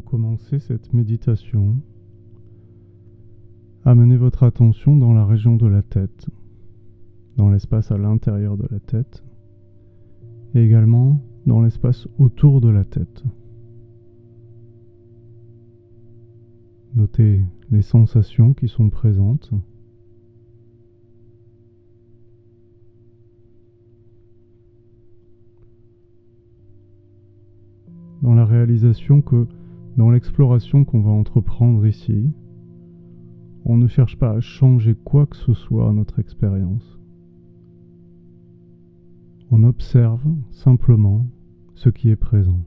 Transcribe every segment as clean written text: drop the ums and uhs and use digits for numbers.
commencer cette méditation, amenez votre attention dans la région de la tête, dans l'espace à l'intérieur de la tête, et également dans l'espace autour de la tête. Notez les sensations qui sont présentes. Dans la réalisation que dans l'exploration qu'on va entreprendre ici, on ne cherche pas à changer quoi que ce soit à notre expérience. On observe simplement ce qui est présent.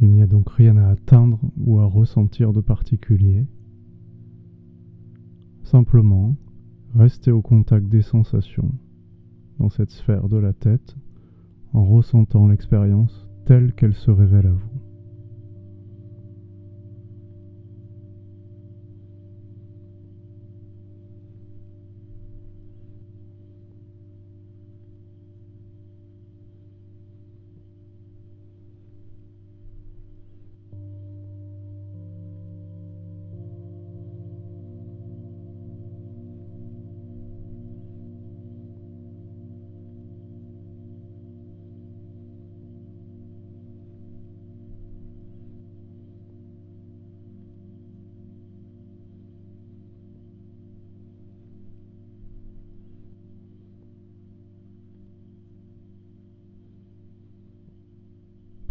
Il n'y a donc rien à atteindre ou à ressentir de particulier. Simplement, restez au contact des sensations dans cette sphère de la tête en ressentant l'expérience telle qu'elle se révèle à vous.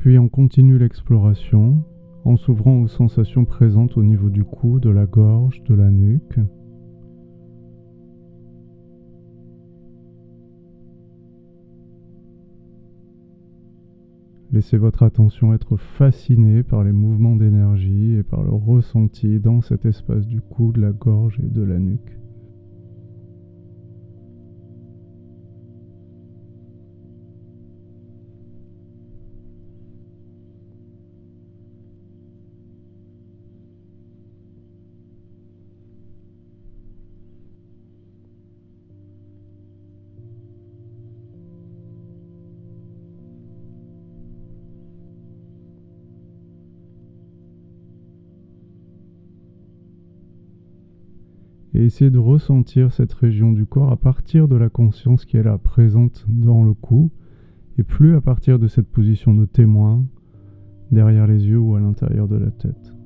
Puis on continue l'exploration en s'ouvrant aux sensations présentes au niveau du cou, de la gorge, de la nuque. Laissez votre attention être fascinée par les mouvements d'énergie et par le ressenti dans cet espace du cou, de la gorge et de la nuque. Et essayez de ressentir cette région du corps à partir de la conscience qui est là, présente dans le cou, et plus à partir de cette position de témoin, derrière les yeux ou à l'intérieur de la tête.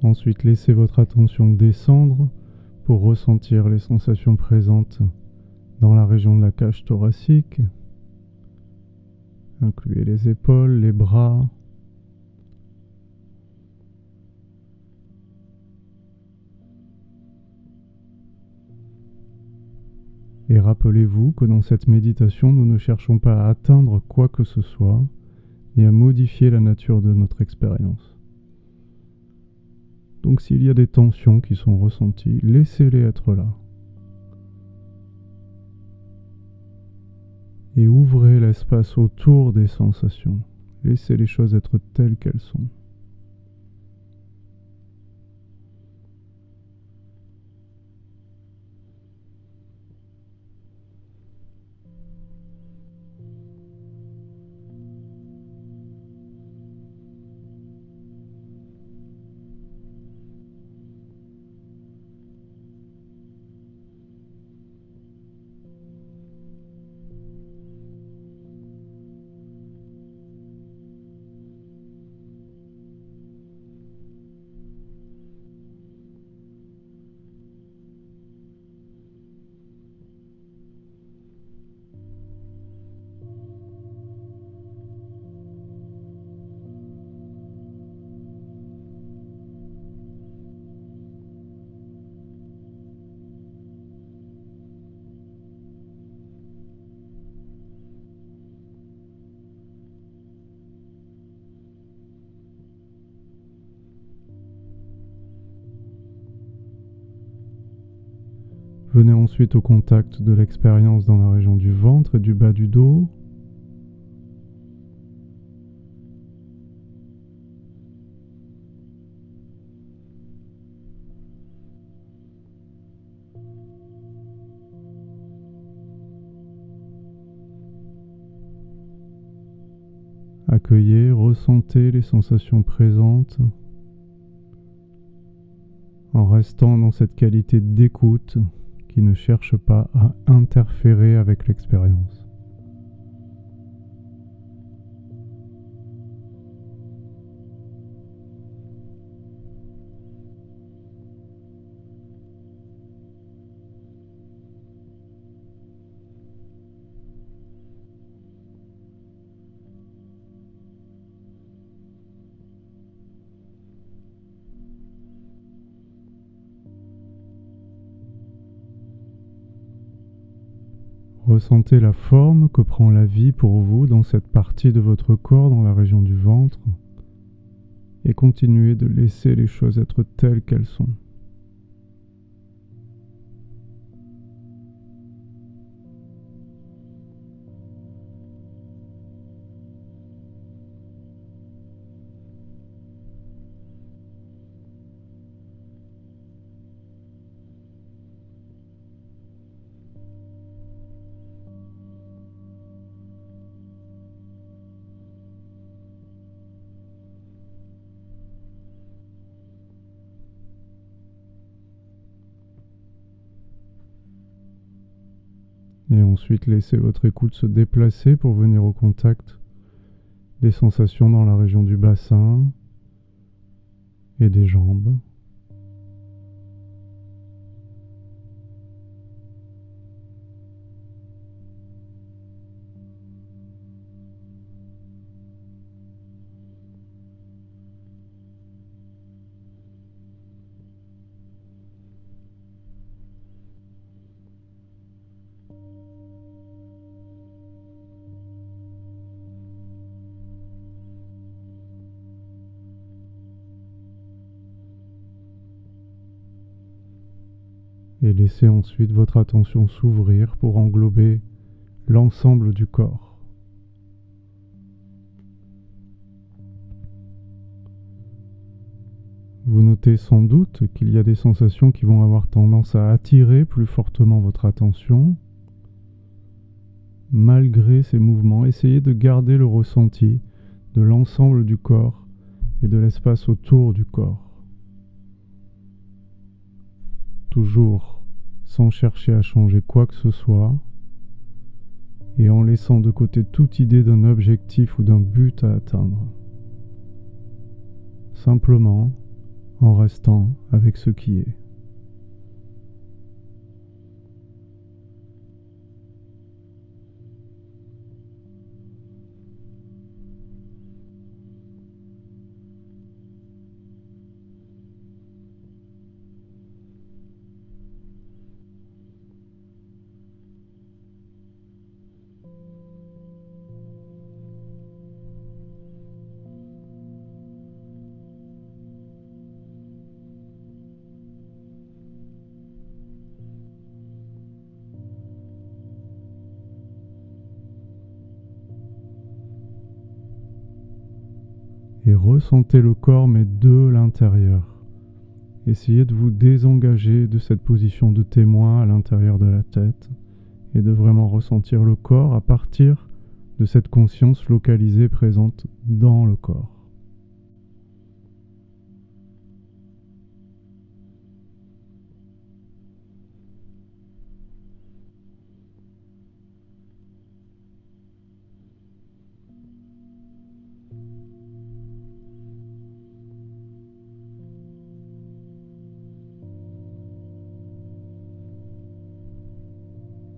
Ensuite, laissez votre attention descendre pour ressentir les sensations présentes dans la région de la cage thoracique. Incluez les épaules, les bras. Et rappelez-vous que dans cette méditation, nous ne cherchons pas à atteindre quoi que ce soit, ni à modifier la nature de notre expérience. Donc s'il y a des tensions qui sont ressenties, laissez-les être là. Et ouvrez l'espace autour des sensations. Laissez les choses être telles qu'elles sont. Venez ensuite au contact de l'expérience dans la région du ventre et du bas du dos. Accueillez, ressentez les sensations présentes en restant dans cette qualité d'écoute qui ne cherche pas à interférer avec l'expérience. Ressentez la forme que prend la vie pour vous dans cette partie de votre corps, dans la région du ventre, et continuez de laisser les choses être telles qu'elles sont. Et ensuite, laissez votre écoute se déplacer pour venir au contact des sensations dans la région du bassin et des jambes. Et laissez ensuite votre attention s'ouvrir pour englober l'ensemble du corps. Vous notez sans doute qu'il y a des sensations qui vont avoir tendance à attirer plus fortement votre attention. Malgré ces mouvements, essayez de garder le ressenti de l'ensemble du corps et de l'espace autour du corps. Toujours sans chercher à changer quoi que ce soit et en laissant de côté toute idée d'un objectif ou d'un but à atteindre. Simplement en restant avec ce qui est. Et ressentez le corps mais de l'intérieur. Essayez de vous désengager de cette position de témoin à l'intérieur de la tête et de vraiment ressentir le corps à partir de cette conscience localisée présente dans le corps.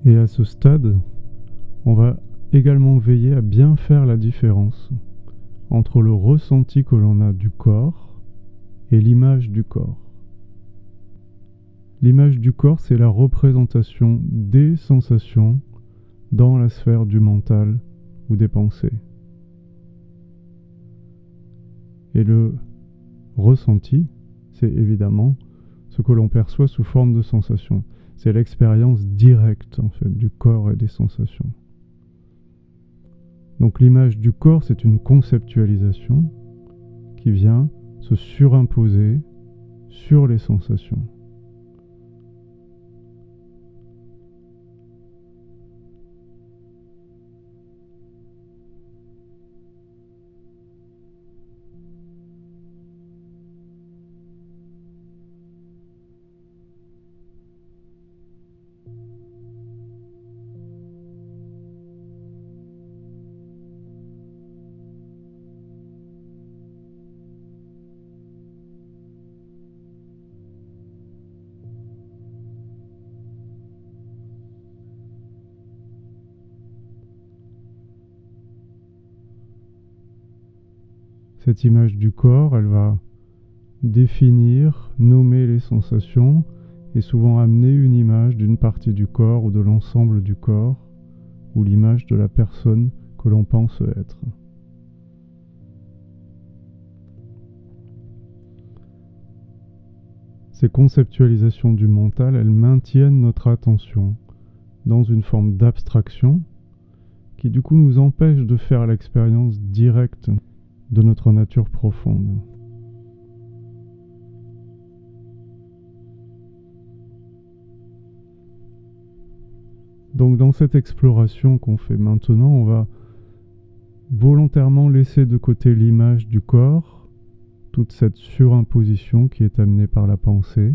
Et à ce stade, on va également veiller à bien faire la différence entre le ressenti que l'on a du corps et l'image du corps. L'image du corps, c'est la représentation des sensations dans la sphère du mental ou des pensées. Et le ressenti, c'est évidemment ce que l'on perçoit sous forme de sensations. c'est l'expérience directe en fait du corps et des sensations. Donc l'image du corps, c'est une conceptualisation qui vient se surimposer sur les sensations. Cette image du corps, elle va définir, nommer les sensations et souvent amener une image d'une partie du corps ou de l'ensemble du corps ou l'image de la personne que l'on pense être. Ces conceptualisations du mental, elles maintiennent notre attention dans une forme d'abstraction qui du coup nous empêche de faire l'expérience directe de notre nature profonde. Donc dans cette exploration qu'on fait maintenant, on va volontairement laisser de côté l'image du corps, toute cette surimposition qui est amenée par la pensée,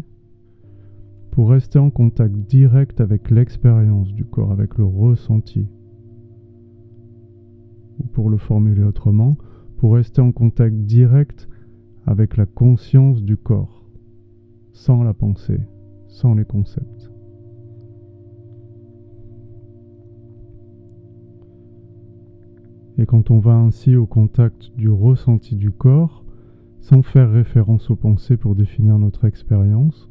pour rester en contact direct avec l'expérience du corps, avec le ressenti. Ou pour le formuler autrement, pour rester en contact direct avec la conscience du corps, sans la pensée, sans les concepts. Et quand on va ainsi au contact du ressenti du corps, sans faire référence aux pensées pour définir notre expérience,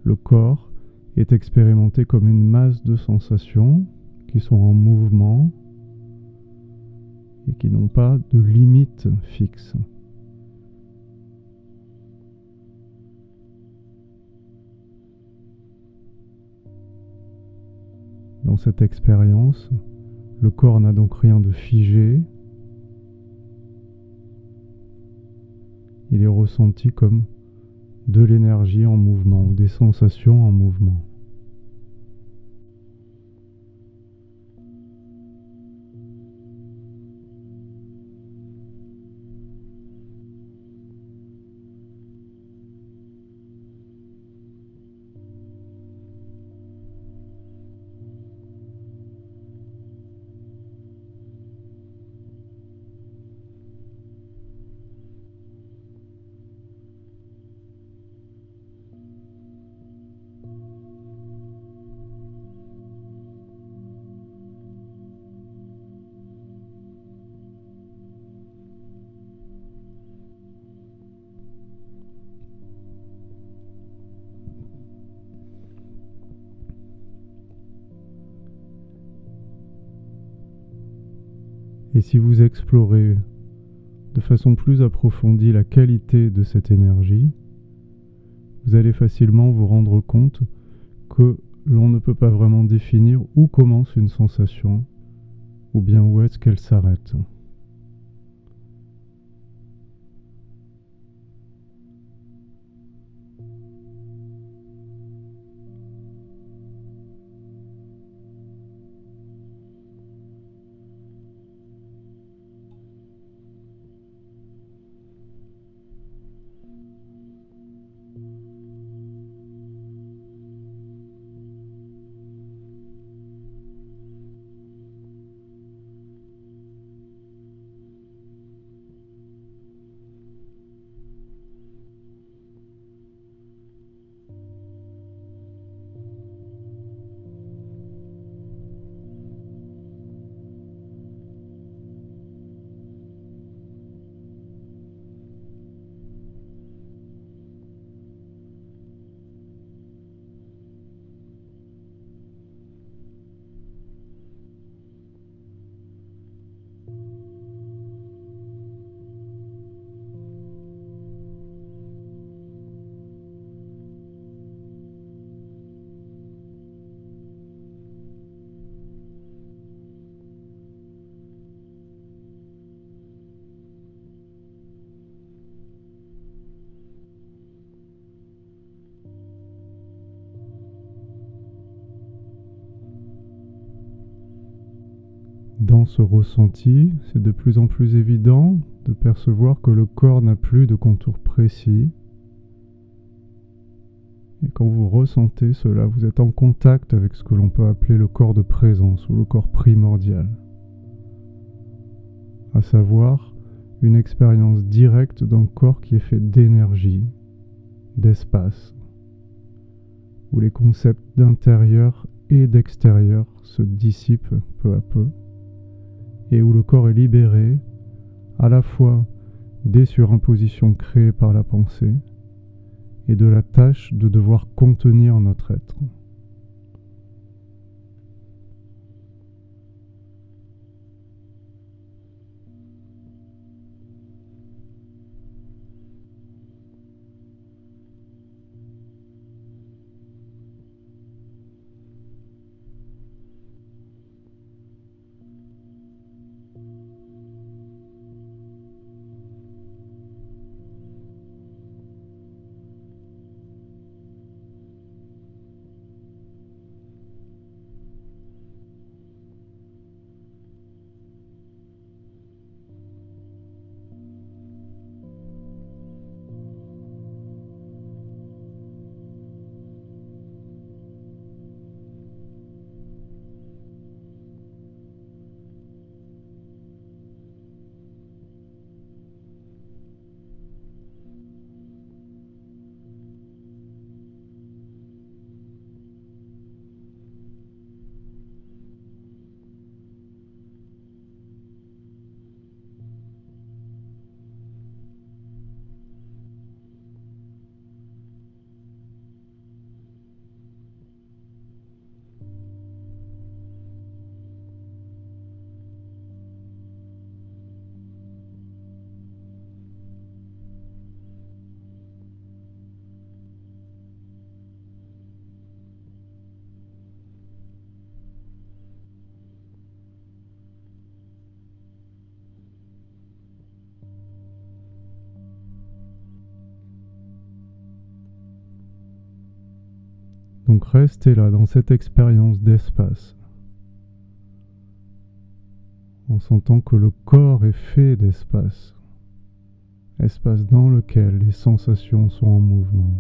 le corps est expérimenté comme une masse de sensations qui sont en mouvement et qui n'ont pas de limite fixe. Dans cette expérience, le corps n'a donc rien de figé. Il est ressenti comme de l'énergie en mouvement ou des sensations en mouvement. Et si vous explorez de façon plus approfondie la qualité de cette énergie, vous allez facilement vous rendre compte que l'on ne peut pas vraiment définir où commence une sensation ou bien où est-ce qu'elle s'arrête. ce ressenti, c'est de plus en plus évident de percevoir que le corps n'a plus de contour précis. Et quand vous ressentez cela, vous êtes en contact avec ce que l'on peut appeler le corps de présence ou le corps primordial, à savoir une expérience directe d'un corps qui est fait d'énergie, d'espace, où les concepts d'intérieur et d'extérieur se dissipent peu à peu, et où le corps est libéré à la fois des surimpositions créées par la pensée et de la tâche de devoir contenir notre être. Donc restez là dans cette expérience d'espace, en sentant que le corps est fait d'espace, espace dans lequel les sensations sont en mouvement.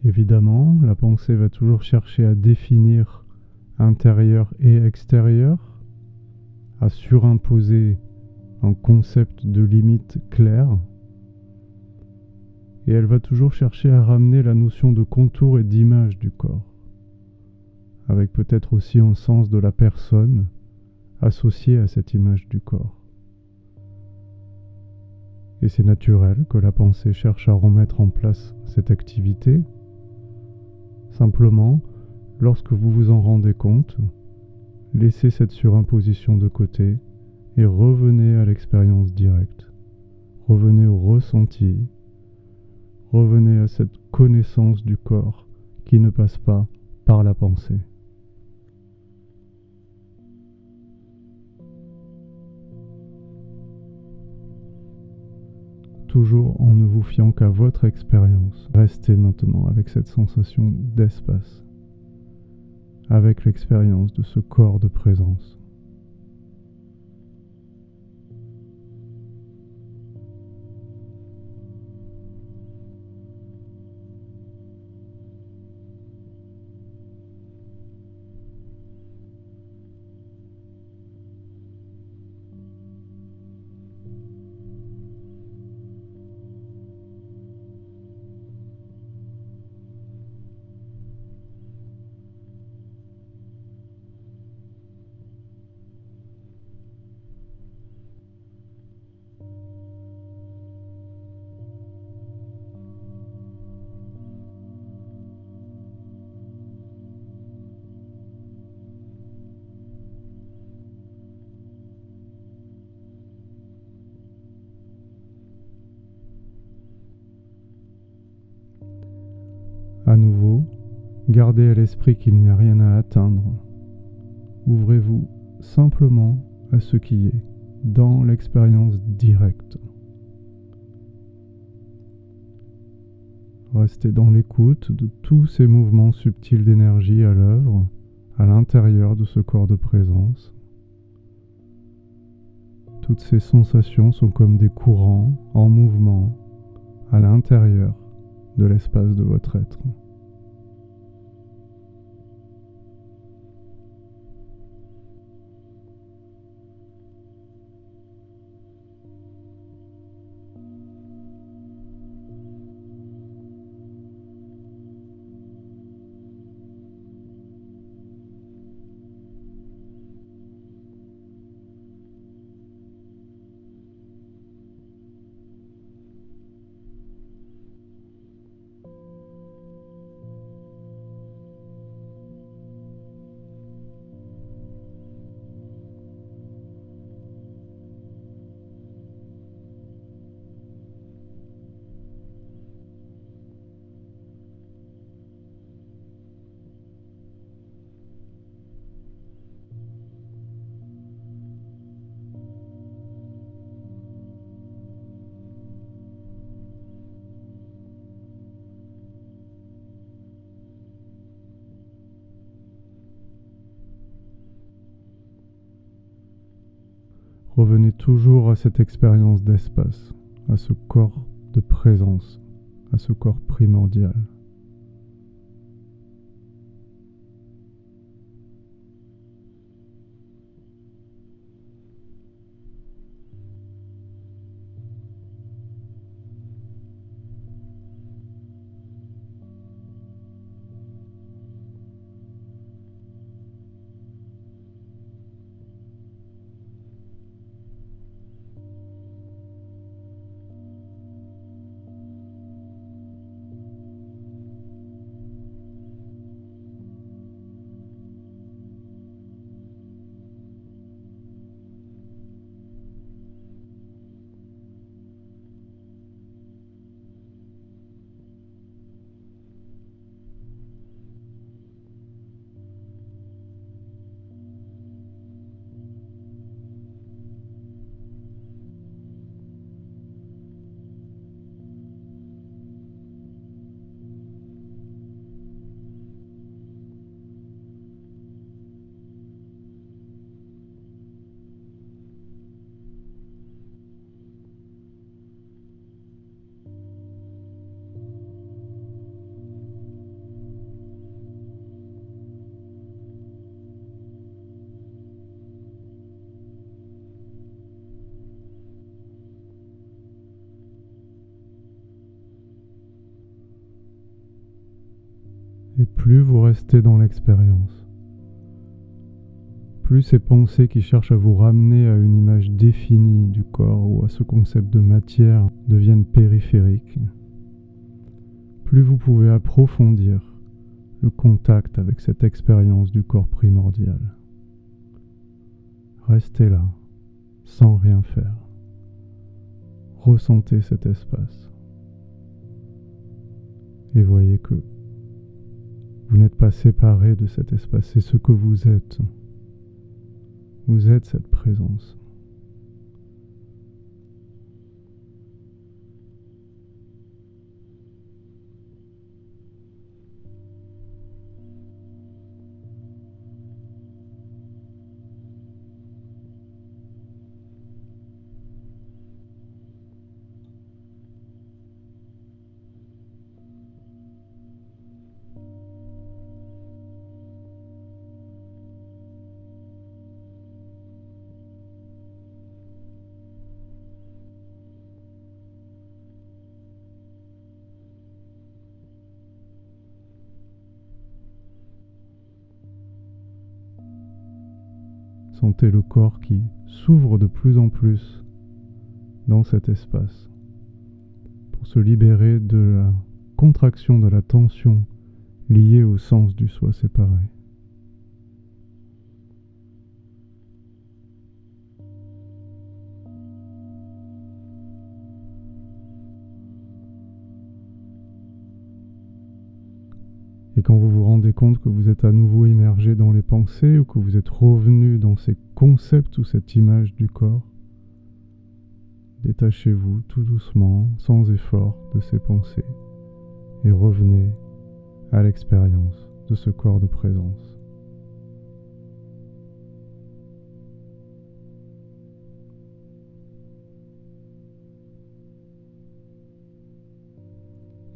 Évidemment, la pensée va toujours chercher à définir intérieur et extérieur, à surimposer un concept de limite claire, et elle va toujours chercher à ramener la notion de contour et d'image du corps, avec peut-être aussi un sens de la personne associé à cette image du corps. Et c'est naturel que la pensée cherche à remettre en place cette activité. Simplement, lorsque vous vous en rendez compte, laissez cette surimposition de côté et revenez à l'expérience directe. Revenez au ressenti. Revenez à cette connaissance du corps qui ne passe pas par la pensée. Toujours en ne vous fiant qu'à votre expérience. Restez maintenant avec cette sensation d'espace, avec l'expérience de ce corps de présence. À nouveau, gardez à l'esprit qu'il n'y a rien à atteindre. Ouvrez-vous simplement à ce qui est dans l'expérience directe. Restez dans l'écoute de tous ces mouvements subtils d'énergie à l'œuvre, à l'intérieur de ce corps de présence. Toutes ces sensations sont comme des courants en mouvement à l'intérieur de l'espace de votre être. Revenez toujours à cette expérience d'espace, à ce corps de présence, à ce corps primordial. Et plus vous restez dans l'expérience, plus ces pensées qui cherchent à vous ramener à une image définie du corps ou à ce concept de matière deviennent périphériques, plus vous pouvez approfondir le contact avec cette expérience du corps primordial. Restez là, sans rien faire. Ressentez cet espace. Et voyez que vous n'êtes pas séparé de cet espace, c'est ce que vous êtes. Vous êtes cette présence. Sentez le corps qui s'ouvre de plus en plus dans cet espace pour se libérer de la contraction, de la tension liée au sens du soi séparé. Et quand vous vous rendez compte que vous êtes à nouveau immergé dans les pensées ou que vous êtes revenu dans ces concepts ou cette image du corps, détachez-vous tout doucement, sans effort, de ces pensées et revenez à l'expérience de ce corps de présence.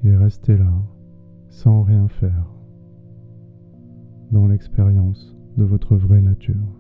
Et restez là, sans rien faire, dans l'expérience de votre vraie nature.